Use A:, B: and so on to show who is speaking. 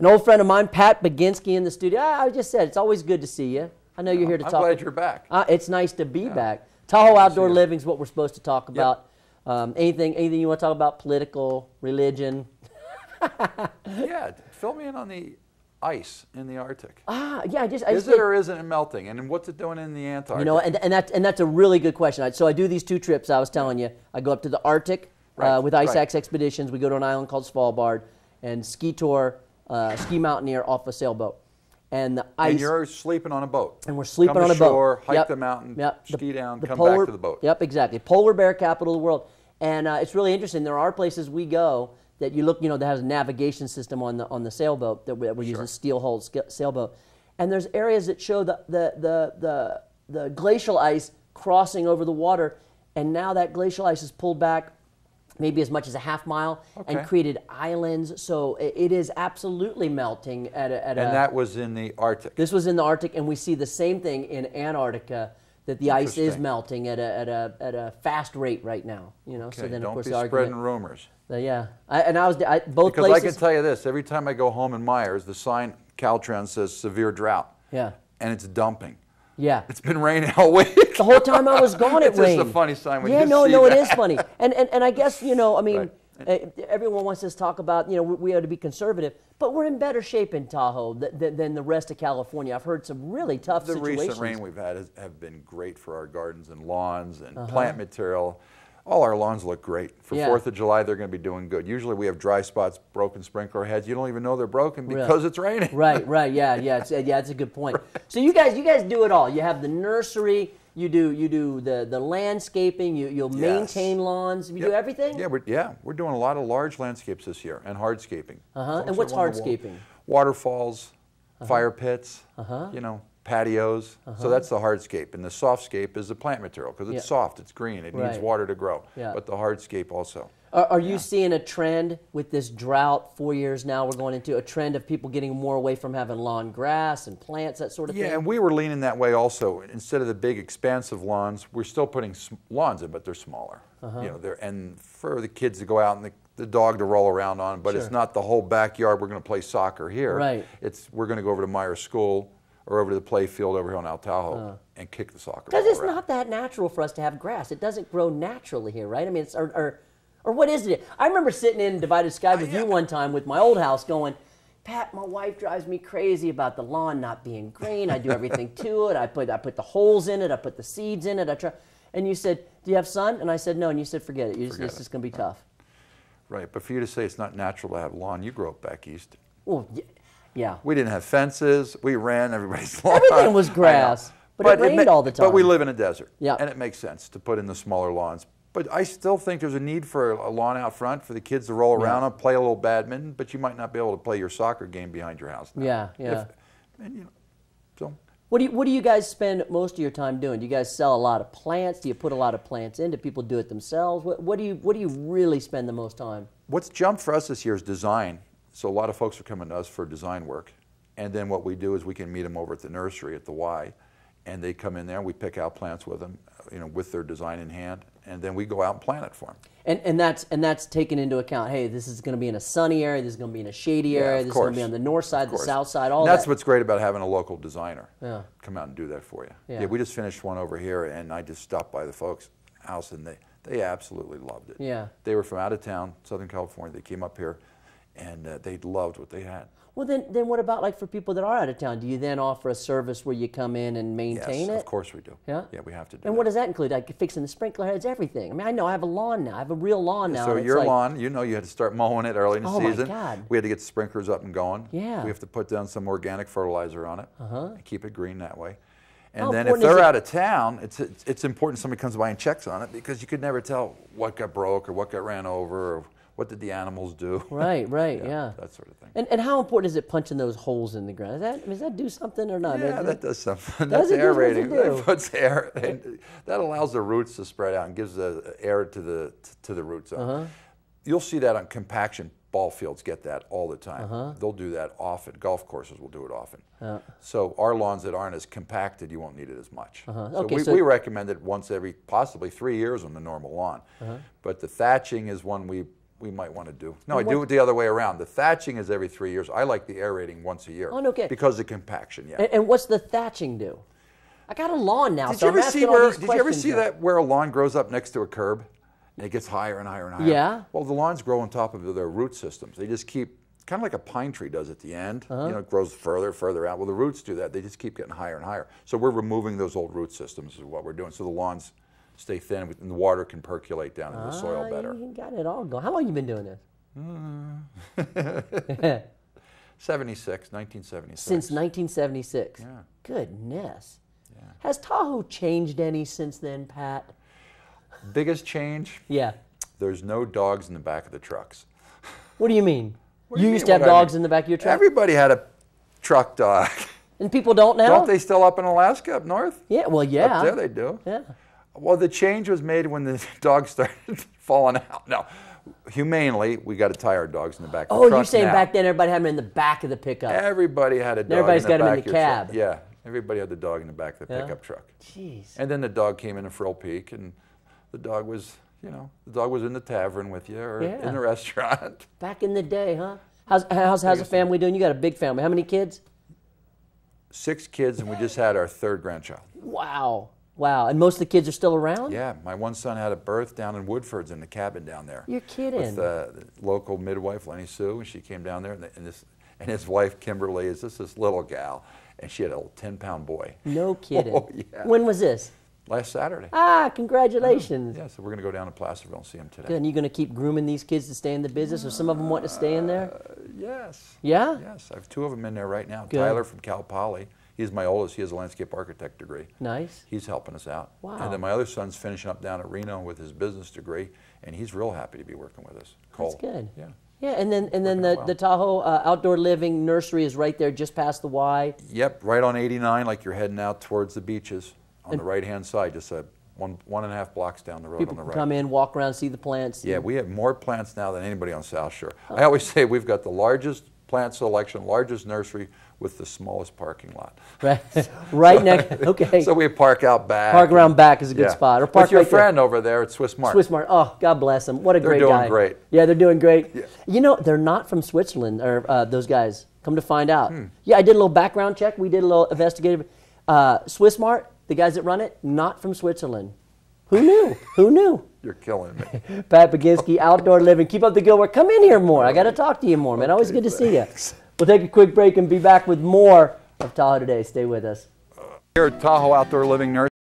A: An old friend of mine, Pat Baginski, in the studio. I just said, it's always good to see you. I know you're here to talk.
B: I'm glad you're back.
A: It's nice to be back. Tahoe Outdoor Living is what we're supposed to talk about. Anything you want to talk about? Political, religion?
B: Yeah, fill me in on the ice in the Arctic.
A: Yeah,
B: is it or isn't it melting? And what's it doing in the Antarctic?
A: You know, and that's a really good question. So I do these 2 trips I was telling you. I go up to the Arctic with Ice Axe Expeditions. We go to an island called Svalbard and ski tour, ski mountaineer off a sailboat. And the ice.
B: And you're sleeping on a boat.
A: And we're sleeping on a boat.
B: Come to shore, hike the mountain, ski down, come back to the boat.
A: Yep, exactly. Polar bear capital of the world. And it's really interesting. There are places we go that you look, you know, that has a navigation system on the sailboat that we're using, steel-hulled sailboat. And there's areas that show the glacial ice crossing over the water, and now that glacial ice is pulled back maybe as much as a half mile and created islands. So it is absolutely melting and
B: that was in the Arctic.
A: This was in the Arctic, and we see the same thing in Antarctica, that the ice is melting at a fast rate right now. You know, so then
B: don't
A: of course
B: be
A: the
B: spreading rumors.
A: Yeah, both
B: because
A: places.
B: I can tell you this: every time I go home in Myers, the sign Caltrans says severe drought.
A: Yeah,
B: and it's dumping.
A: Yeah,
B: it's been raining all week.
A: The whole time I was gone, it rained.
B: It's just a funny sign when
A: you
B: see
A: that.
B: No,
A: it is funny. And I guess, you know, I mean, everyone wants us to talk about, you know, we ought to be conservative, but we're in better shape in Tahoe than the rest of California. I've heard some really tough situations.
B: The recent rain we've had have been great for our gardens and lawns and plant material. All our lawns look great. For 4th of July, they're going to be doing good. Usually we have dry spots, broken sprinkler heads. You don't even know they're broken because it's raining. Right,
A: yeah, it's a good point. So you guys do it all. You have the nursery, you do the landscaping, you'll maintain lawns, you do everything?
B: Yeah, we're doing a lot of large landscapes this year and hardscaping.
A: And what's hardscaping?
B: Waterfalls, fire pits, you know, patios. So that's the hardscape. And the softscape is the plant material because it's soft, it's green, it needs water to grow. But the hardscape also.
A: Are you seeing a trend with this drought? 4 years now we're going into a trend of people getting more away from having lawn grass and plants, that sort of thing?
B: Yeah, and we were leaning that way also. Instead of the big expansive lawns, we're still putting lawns in, but they're smaller. You know, and for the kids to go out and the dog to roll around on, but it's not the whole backyard. We're going to play soccer here.
A: Right.
B: We're going to go over to Myers School or over to the play field over here on Tahoe and kick the soccer ball
A: around. Because it's
B: not
A: that natural for us to have grass. It doesn't grow naturally here, right? I mean, it's or what is it? I remember sitting in Divided Sky with you one time with my old house going, Pat, my wife drives me crazy about the lawn not being green. I do everything to it. I put the holes in it. I put the seeds in it. And you said, do you have sun? And I said, no. And you said, forget it. It's just going to be tough.
B: Right. But for you to say it's not natural to have lawn, you grew up back east.
A: Well, yeah.
B: We didn't have fences. We ran everybody's lawn.
A: Everything was grass. But it rained all the time.
B: But we live in a desert.
A: Yeah.
B: And it makes sense to put in the smaller lawns. But I still think there's a need for a lawn out front for the kids to roll around on, play a little badminton, but you might not be able to play your soccer game behind your house now. And, you know, so.
A: What do you guys spend most of your time doing? Do you guys sell a lot of plants? Do you put a lot of plants in? Do people do it themselves? What do you really spend the most time?
B: What's jumped for us this year is design. So a lot of folks are coming to us for design work. And then what we do is we can meet them over at the nursery at the Y. And they come in there and we pick out plants with them, you know, with their design in hand. And then we go out and plant it for them.
A: And that's taken into account. Hey, this is going to be in a sunny area. This is going to be in a shady area. This is going to be on the north side, the south side. All
B: that's what's great about having a local designer come out and do that for you.
A: Yeah,
B: we just finished one over here, and I just stopped by the folks' house, and they absolutely loved it.
A: Yeah,
B: they were from out of town, Southern California. They came up here, and they loved what they had.
A: Well, then what about like for people that are out of town? Do you then offer a service where you come in and maintain it?
B: Yes, of course we do.
A: Yeah?
B: Yeah, we have to do
A: And what does that include? Like fixing the sprinkler heads, everything. I mean, I know I have a lawn now. I have a real lawn now.
B: So your lawn, you know you had to start mowing it early in the season.
A: Oh, my God.
B: We had to get the sprinklers up and going.
A: Yeah.
B: We have to put down some organic fertilizer on it and keep it green that way. And
A: How
B: then if
A: important is
B: they're
A: it-
B: out of town, it's important somebody comes by and checks on it because you could never tell what got broke or what got ran over or what did the animals do.
A: Right, yeah.
B: That sort of thing.
A: And how important is it punching those holes in the ground? Does that do something or not?
B: Yeah, that does something.
A: Does
B: That's
A: it do what it
B: aerating.
A: do?
B: That puts air. That allows the roots to spread out and gives the air to the root zone. You'll see that on compaction. Ball fields get that all the time. They'll do that often. Golf courses will do it often. So our lawns that aren't as compacted, you won't need it as much. So we recommend it once every possibly 3 years on the normal lawn. But the thatching is one we we might want to do. No, I do it the other way around. The thatching is every 3 years. I like the aerating once a year.
A: Oh, okay.
B: Because of compaction, yeah.
A: And what's the thatching do? I got a lawn now,
B: Did
A: so
B: you
A: I'm
B: ever
A: asking
B: see
A: all
B: where?
A: these
B: Did you ever see
A: questions.
B: that where a lawn grows up next to a curb, and it gets higher and higher and higher?
A: Yeah.
B: Well, the lawns grow on top of their root systems. They just keep kind of like a pine tree does at the end. You know, it grows further out. Well, the roots do that. They just keep getting higher and higher. So we're removing those old root systems is what we're doing. So the lawns stay thin, and the water can percolate down into the soil better.
A: You got it all going. How long have you been doing this?
B: 1976.
A: Since 1976.
B: Yeah.
A: Goodness.
B: Yeah.
A: Has Tahoe changed any since then, Pat?
B: Biggest change?
A: Yeah.
B: There's no dogs in the back of the trucks.
A: What do you mean?
B: What do you
A: used
B: mean,
A: to have
B: what I
A: dogs
B: mean?
A: in the back of your truck?
B: Everybody had a truck dog.
A: And people don't now?
B: Don't they still up in Alaska, up north?
A: Yeah, well, yeah.
B: Up there they do.
A: Yeah.
B: Well, the change was made when the dogs started falling out. No, humanely, we got to tie our dogs in the back of the truck.
A: Oh, you're saying
B: now.
A: back then everybody had them in the back of the pickup.
B: Everybody had a dog
A: Everybody's
B: in
A: got
B: the
A: 'em
B: back
A: in the
B: of your truck.
A: cab.
B: Yeah, everybody had the dog in the back of the
A: Yeah?
B: pickup truck.
A: Jeez.
B: And then the dog came in a frill peak, and the dog was, you know, the dog was in the tavern with you or
A: Yeah.
B: in the restaurant.
A: Back in the day, huh? How's the family doing? You got a big family. How many kids?
B: 6 kids, and we just had our 3rd grandchild.
A: Wow. Wow. And most of the kids are still around?
B: Yeah, my one son had a birth down in Woodford's in the cabin down there.
A: You're kidding.
B: With the local midwife, Lenny Sue, and she came down there, and his wife, Kimberly, is just this little gal, and she had a 10-pound boy.
A: No kidding.
B: Oh, yeah.
A: When was this?
B: Last Saturday.
A: Ah, congratulations.
B: Yeah, so we're going to go down to Placerville and see him today.
A: Good. And you going to keep grooming these kids to stay in the business, or some of them want to stay in there?
B: Yes.
A: Yeah?
B: Yes, I have 2 of them in there right now.
A: Good.
B: Tyler from Cal Poly. He's my oldest. He has a landscape architect degree.
A: Nice.
B: He's helping us out.
A: Wow.
B: And then my other son's finishing up down at Reno with his business degree, and he's real happy to be working with us. Cole.
A: That's good.
B: Yeah.
A: Yeah, and then
B: Working
A: the Tahoe Outdoor Living Nursery is right there just past the Y.
B: Yep, right on 89, like you're heading out towards the beaches on the right-hand side, just 1.5 blocks down the road
A: People
B: on the
A: can
B: right.
A: come in, walk around, see the plants.
B: Yeah, we have more plants now than anybody on South Shore. I always say we've got the largest plant selection, largest nursery with the smallest parking lot.
A: Right, right next. Okay.
B: So we park out back.
A: Park around back is a good spot. Or park
B: with your
A: right there.
B: friend over there at Swiss Mart.
A: Swiss Mart. Oh, God bless them. What a great guy.
B: They're doing great.
A: Yeah, they're doing great.
B: Yeah.
A: You know, they're not from Switzerland, or those guys. Come to find out. Yeah, I did a little background check. We did a little investigative. Swiss Mart, the guys that run it, not from Switzerland. Who knew? Who knew?
B: You're killing me.
A: Pat Baginski, Outdoor Living. Keep up the good work. Come in here more. I got to talk to you more, man. Always good to see you. We'll take a quick break and be back with more of Tahoe Today. Stay with us.
B: Here at Tahoe Outdoor Living Nursery.